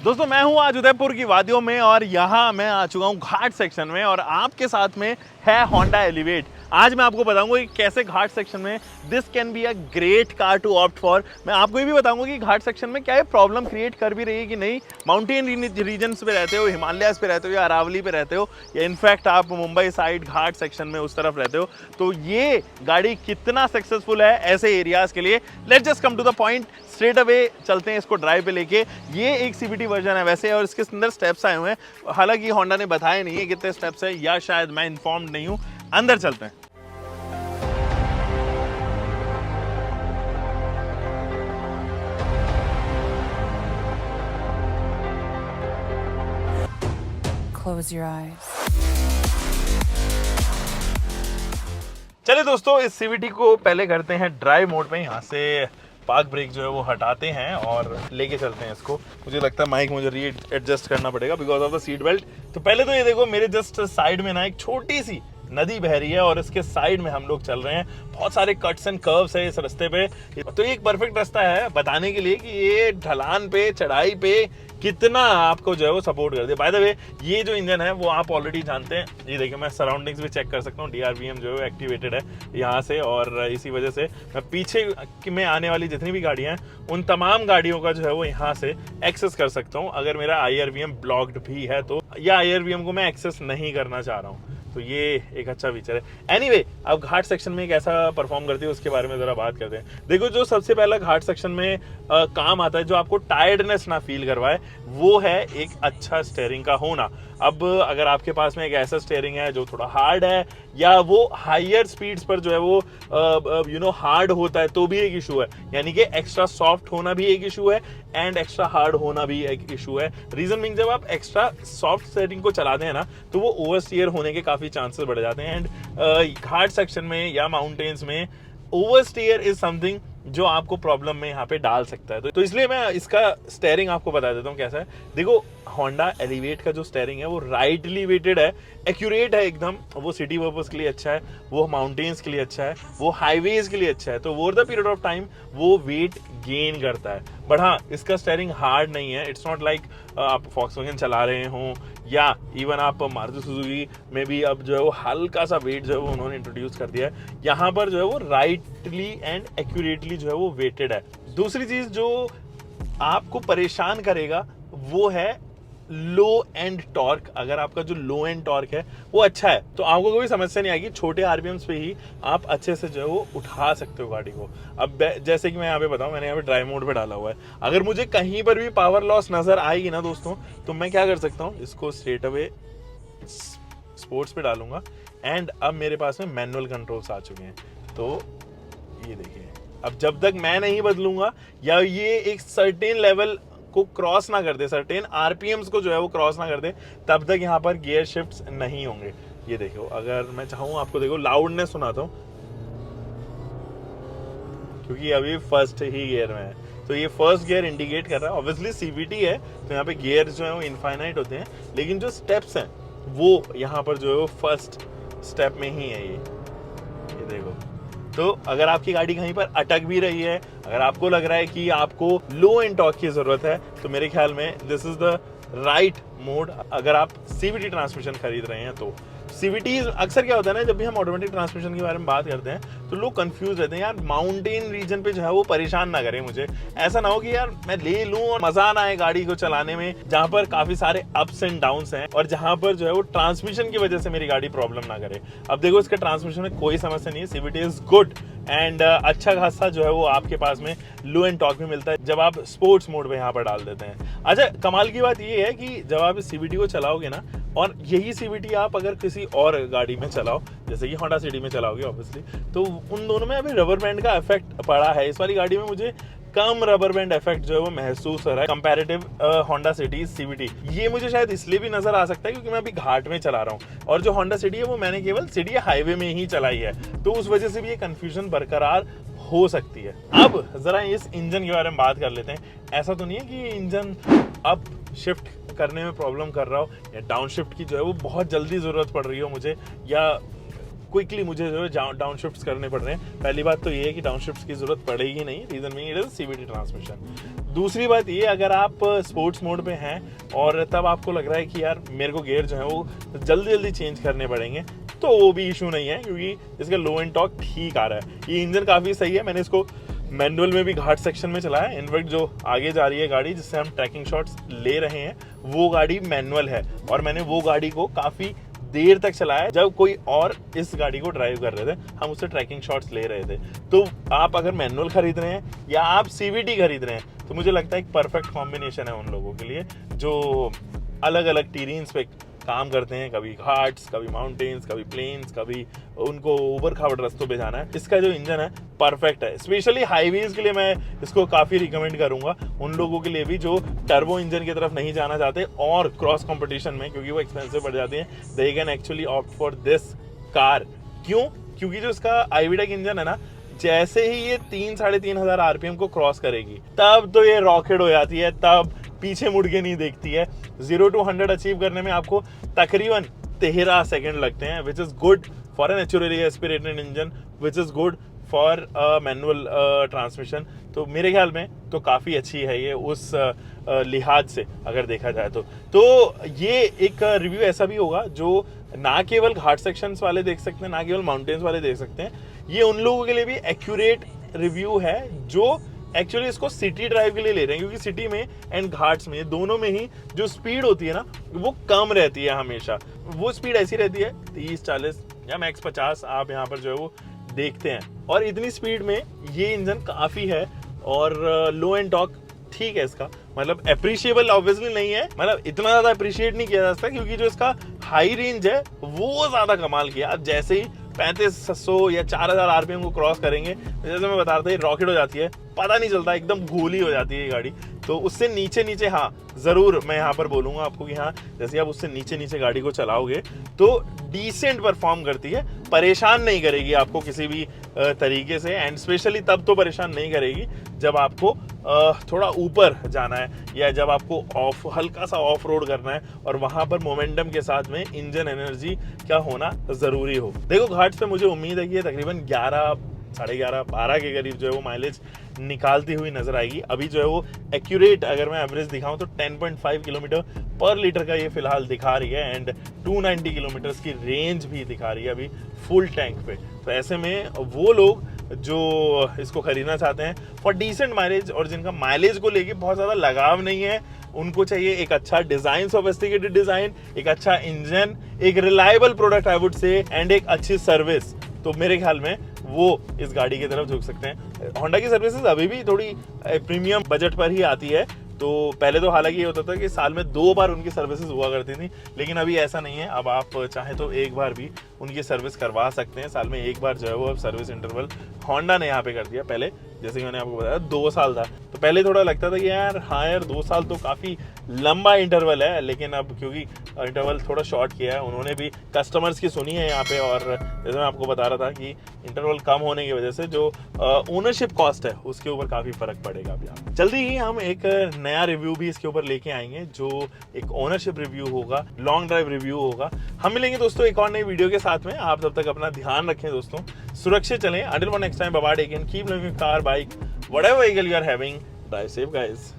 दोस्तों मैं हूं आज उदयपुर की वादियों में और यहां मैं आ चुका हूं घाट सेक्शन में और आपके साथ में है होंडा एलिवेट। आज मैं आपको बताऊंगा कि कैसे घाट सेक्शन में this can be a great car to opt for. मैं आपको ये भी बताऊंगा कि घाट सेक्शन में क्या ये प्रॉब्लम क्रिएट कर भी रही है कि नहीं। माउंटेन रीजन्स पे रहते हो, हिमालयाज पे रहते हो या अरावली पे रहते हो या इनफैक्ट आप मुंबई साइड घाट सेक्शन में उस तरफ रहते हो, तो ये गाड़ी कितना सक्सेसफुल है ऐसे एरियाज के लिए। Let's just come to the point, straight away चलते हैं इसको ड्राइव पे लेके। ये एक सीवीटी वर्जन है वैसे और इसके अंदर स्टेप्स आए हुए हैं, हालांकि होंडा ने बताया नहीं है कितने स्टेप्स है या शायद मैं इन्फॉर्म्ड नहीं हूं। अंदर चलते हैं। Close your eyes. चलिए दोस्तों, इस सीवीटी को पहले करते हैं ड्राइव मोड में। यहाँ से पार्क ब्रेक जो है वो हटाते हैं और लेके चलते हैं इसको। मुझे लगता है माइक मुझे री एडजस्ट करना पड़ेगा because of the seat belt. तो पहले तो ये देखो, मेरे जस्ट साइड में ना एक छोटी सी नदी बह रही है और इसके साइड में हम लोग चल रहे हैं। बहुत सारे कट्स एंड कर्व्स है इस रास्ते पे, तो ये एक परफेक्ट रास्ता है बताने के लिए कि ये ढलान पे, चढ़ाई पे कितना आपको जो है वो सपोर्ट कर दे। बाय द वे, ये जो इंजन है वो आप ऑलरेडी जानते हैं। ये देखिए, मैं सराउंडिंग्स भी चेक कर सकता हूँ। DRVM जो है एक्टिवेटेड है यहाँ से और इसी वजह से मैं पीछे में आने वाली जितनी भी गाड़ियाँ हैं उन तमाम गाड़ियों का जो है वो यहाँ से एक्सेस कर सकता हूँ अगर मेरा IRVM ब्लॉक्ड भी है तो, या IRVM को मैं एक्सेस नहीं करना चाह रहा हूँ, तो ये एक अच्छा फीचर है। एनीवे, अब घाट सेक्शन में कैसा परफॉर्म करती है उसके बारे में जरा बात करते हैं। देखो, जो सबसे पहला घाट सेक्शन में काम आता है, जो आपको टायर्डनेस ना फील करवाए, वो है एक अच्छा स्टीयरिंग का होना। अब अगर आपके पास में एक ऐसा स्टीयरिंग है जो थोड़ा हार्ड है या वो हायर स्पीड्स पर जो है वो हार्ड होता है तो भी एक इशू है, यानी कि एक्स्ट्रा सॉफ्ट होना भी एक इशू है एंड एक्स्ट्रा हार्ड होना भी एक इशू है। रीजन मीन, जब आप एक्स्ट्रा सॉफ्ट स्टीयरिंग को चलाते हैं ना तो वो ओवर स्टीयर होने के काफी चांसेस बढ़ जाते हैं। एंड घाट सेक्शन में या माउंटेन्स में ओवर स्टीयर इज समथिंग जो आपको प्रॉब्लम में यहाँ पे डाल सकता है। तो इसलिए मैं इसका स्टीयरिंग आपको बता देता हूँ कैसा है। देखो, होंडा एलिवेट का जो स्टीयरिंग है वो राइटली वेटेड है, एक्यूरेट है एकदम। वो सिटी पर्पस के लिए अच्छा है, वो माउंटेन्स के लिए अच्छा है, वो हाईवेज के लिए अच्छा है। तो over the period of time वो वेट गेन करता है। बट हाँ, इसका स्टीयरिंग हार्ड नहीं है। इट्स नॉट लाइक आप फॉक्सवैगन चला रहे हो या इवन आप मारुति सुजुकी में भी अब जो है वो हल्का सा वेट जो है वो उन्होंने इंट्रोड्यूस कर दिया है। यहाँ पर जो है वो राइटली एंड एक्यूरेटली जो है वो वेटेड है। दूसरी चीज जो आपको परेशान करेगा वो है लो एंड टॉर्क। अगर आपका जो लो एंड टॉर्क है वो अच्छा है तो आपको कोई समस्या नहीं आएगी। छोटे RPMs पे ही आप अच्छे से जो है वो उठा सकते हो गाड़ी को। अब जैसे कि मैं यहाँ पे बताऊँ, मैंने यहाँ पे ड्राइव मोड पे डाला हुआ है। अगर मुझे कहीं पर भी पावर लॉस नजर आएगी ना दोस्तों, तो मैं क्या कर सकता हूँ, इसको स्ट्रेट अवे स्पोर्ट्स पे डालूंगा एंड अब मेरे पास में मैनुअल कंट्रोल्स आ चुके हैं। तो ये देखिए, अब जब तक मैं नहीं बदलूंगा या ये एक सर्टेन लेवल को क्रॉस ना कर दे, सर्टेन RPMs को जो है वो क्रॉस ना कर दे, तब तक यहाँ पर गियर शिफ्ट्स नहीं होंगे। ये देखो, अगर मैं चाहूँ आपको देखो लाउडनेस सुनाता हूँ, क्योंकि अभी फर्स्ट ही गियर में है तो ये फर्स्ट गियर इंडिकेट कर रहा है। ऑब्वियसली CVT है तो यहाँ पे गियर जो है वो इनफाइनाइट होते हैं, लेकिन जो स्टेप्स हैं वो यहाँ पर जो है वो फर्स्ट स्टेप में ही है। ये देखो, तो अगर आपकी गाड़ी कहीं पर अटक भी रही है, अगर आपको लग रहा है कि आपको लो एंड टॉर्क की जरूरत है, तो मेरे ख्याल में this is the right mode अगर आप CVT ट्रांसमिशन खरीद रहे हैं तो। CVT अक्सर क्या होता है ना, जब भी हम ऑटोमेटिक ट्रांसमिशन के बारे में बात करते हैं तो लोग कंफ्यूज रहते हैं। यार, माउंटेन रीजन पे जो है वो परेशान ना करें मुझे। ऐसा ना हो कि यार मैं ले लूं और मजा ना आए गाड़ी को चलाने में, जहां पर काफी सारे अप्स एंड डाउन्स हैं और जहां पर जो है वो ट्रांसमिशन की वजह से मेरी गाड़ी प्रॉब्लम ना करे। अब देखो, इसका ट्रांसमिशन में कोई समस्या नहीं है। CVT इज गुड एंड अच्छा खासा जो है वो आपके पास में लो एंड टॉर्क भी मिलता है जब आप स्पोर्ट्स मोड पे यहाँ पर डाल देते हैं। अच्छा, कमाल की बात ये है कि जब आप इस CVT को चलाओगे ना, और यही CVT आप अगर किसी और गाड़ी में चलाओ, जैसे कि होंडा सिटी में चलाओगे ऑब्वियसली, तो उन दोनों में अभी रबर बैंड का इफेक्ट पड़ा है। इस वाली गाड़ी में मुझे कम रबर बैंड इफेक्ट जो है वो महसूस हो रहा है कंपैरेटिव होंडा सिटी CVT। ये मुझे शायद इसलिए भी नजर आ सकता है क्योंकि मैं अभी घाट में चला रहा हूँ और जो होंडा सिटी है वो मैंने केवल सिटी हाईवे में ही चलाई है, तो उस वजह से भी ये कंफ्यूजन बरकरार हो सकती है। अब जरा इस इंजन के बारे में बात कर लेते हैं। ऐसा तो नहीं है कि इंजन अप शिफ्ट करने में प्रॉब्लम कर रहा हो या डाउन शिफ्ट की जो है वो बहुत जल्दी जरूरत पड़ रही हो मुझे, या क्विकली मुझे जो है डाउन शिफ्ट्स करने पड़ रहे हैं। पहली बात तो ये है कि डाउन शिफ्ट्स की जरूरत पड़ेगी नहीं, reason mean it is CVT transmission. दूसरी बात ये, अगर आप स्पोर्ट्स मोड पे हैं और तब आपको लग रहा है कि यार मेरे को गियर जो है वो जल्दी जल्दी चेंज करने पड़ेंगे, तो वो भी इशू नहीं है, क्योंकि इसका लो एंड टॉर्क ठीक आ रहा है। ये इंजन काफ़ी सही है। मैंने इसको मैनुअल में भी घाट सेक्शन में चलाया है। इनफैक्ट जो आगे जा रही है गाड़ी जिससे हम ट्रैकिंग शॉट्स ले रहे हैं, वो गाड़ी मैनुअल है, और मैंने वो गाड़ी को काफ़ी देर तक चलाया जब कोई और इस गाड़ी को ड्राइव कर रहे थे, हम उससे ट्रैकिंग शॉट्स ले रहे थे। तो आप अगर मैनुअल खरीद रहे हैं या आप CVT खरीद रहे हैं, तो मुझे लगता है एक परफेक्ट कॉम्बिनेशन है उन लोगों के लिए जो अलग अलग टेरेन्स पे काम करते हैं, कभी घाट्स, कभी माउंटेन्स, कभी प्लेन्स, कभी उनको ऊबड़ खाबड़ रास्तों पे जाना है। इसका जो इंजन है परफेक्ट है। स्पेशली हाईवेज के लिए मैं इसको काफ़ी रिकमेंड करूंगा, उन लोगों के लिए भी जो टर्बो इंजन की तरफ नहीं जाना चाहते और क्रॉस कंपटीशन में, क्योंकि वो एक्सपेंसिव पड़ जाती हैं, they can actually opt for this car. क्यों? क्योंकि जो इसका iVTEC इंजन है ना, जैसे ही ये 3-3.5 RPM को क्रॉस करेगी, तब तो ये रॉकेट हो जाती है, तब पीछे मुड़ के नहीं देखती है। 0 to 100 अचीव करने में आपको तकरीबन 13 सेकंड लगते हैं, which is good for an naturally aspirated engine, which is good for manual transmission. तो मेरे ख्याल में तो काफ़ी अच्छी है ये उस लिहाज से अगर देखा जाए तो ये एक रिव्यू ऐसा भी होगा जो ना केवल घाट सेक्शंस वाले देख सकते हैं, ना केवल माउंटेन्स वाले देख सकते हैं, ये उन लोगों के लिए भी एक्यूरेट रिव्यू है जो एक्चुअली इसको सिटी ड्राइव के लिए ले रहे हैं, क्योंकि सिटी में एंड घाट्स में दोनों में ही जो स्पीड होती है ना, वो कम रहती है हमेशा। वो स्पीड ऐसी रहती है 30-40 या मैक्स 50 आप यहाँ पर जो है वो देखते हैं, और इतनी स्पीड में ये इंजन काफ़ी है। और लो एंड टॉर्क ठीक है इसका, मतलब अप्रिशिएबल ऑब्वियसली नहीं है, मतलब इतना ज़्यादा अप्रिशिएट नहीं किया जा सकता, क्योंकि जो इसका हाई रेंज है वो ज़्यादा कमाल किया। अब जैसे ही 3500 या 4000 RPM को क्रॉस करेंगे, जैसे मैं बता रहा था, रॉकेट हो जाती है, पता नहीं चलता, एकदम गोली हो जाती है ये गाड़ी। तो उससे नीचे नीचे, हाँ ज़रूर मैं यहाँ पर बोलूँगा आपको कि हाँ, जैसे आप उससे नीचे नीचे गाड़ी को चलाओगे तो डिसेंट परफॉर्म करती है, परेशान नहीं करेगी आपको किसी भी तरीके से। एंड स्पेशली तब तो परेशान नहीं करेगी जब आपको थोड़ा ऊपर जाना है, या जब आपको हल्का सा ऑफ रोड करना है, और वहाँ पर मोमेंटम के साथ में इंजन एनर्जी क्या होना ज़रूरी हो। देखो घाट्स पे मुझे उम्मीद है कि ये तकरीबन 11, 11.5, 12 के करीब जो है वो माइलेज निकालती हुई नजर आएगी। अभी जो है वो एक्यूरेट अगर मैं एवरेज दिखाऊं तो 10.5 किलोमीटर पर लीटर का ये फिलहाल दिखा रही है, एंड 290 किलोमीटर की रेंज भी दिखा रही है अभी फुल टैंक पे। तो ऐसे में वो लोग जो इसको खरीदना चाहते हैं फॉर डिसेंट माइलेज, और जिनका माइलेज को लेके बहुत ज़्यादा लगाव नहीं है, उनको चाहिए एक अच्छा डिज़ाइन, सोफिस्टिकेटेड डिज़ाइन, एक अच्छा इंजन, एक reliable product I would say, and एक अच्छी सर्विस, तो मेरे ख्याल में वो इस गाड़ी की तरफ झुक सकते हैं। होंडा की सर्विसेज अभी भी थोड़ी प्रीमियम बजट पर ही आती है। तो पहले तो हालांकि ये होता था कि साल में 2 बार उनकी सर्विसेज हुआ करती थी, लेकिन अभी ऐसा नहीं है। अब आप चाहे तो एक बार भी उनकी सर्विस करवा सकते हैं, साल में एक बार जो है वो अब सर्विस इंटरवल होंडा ने यहाँ पे कर दिया। पहले जैसे कि मैंने आपको बताया 2 साल था, तो पहले थोड़ा लगता था कि यार हाँ यार 2 साल तो काफ़ी लंबा इंटरवल है, लेकिन अब क्योंकि इंटरवल थोड़ा शॉर्ट किया है, उन्होंने भी कस्टमर्स की सुनी है यहाँ पे। और जैसे मैं आपको बता रहा था कि इंटरवल कम होने की वजह से जो ओनरशिप कॉस्ट है उसके ऊपर काफ़ी फर्क पड़ेगा। अभी आप जल्दी ही हम एक नया रिव्यू भी इसके ऊपर लेके आएंगे, जो एक ओनरशिप रिव्यू होगा, लॉन्ग ड्राइव रिव्यू होगा। हम मिलेंगे दोस्तों एक और नई वीडियो के साथ में। आप तब तक अपना ध्यान रखें दोस्तों, सुरक्षित चलें। Until one next time, bye bye, take care, keep loving your car, bike, whatever vehicle you are having. Drive safe guys.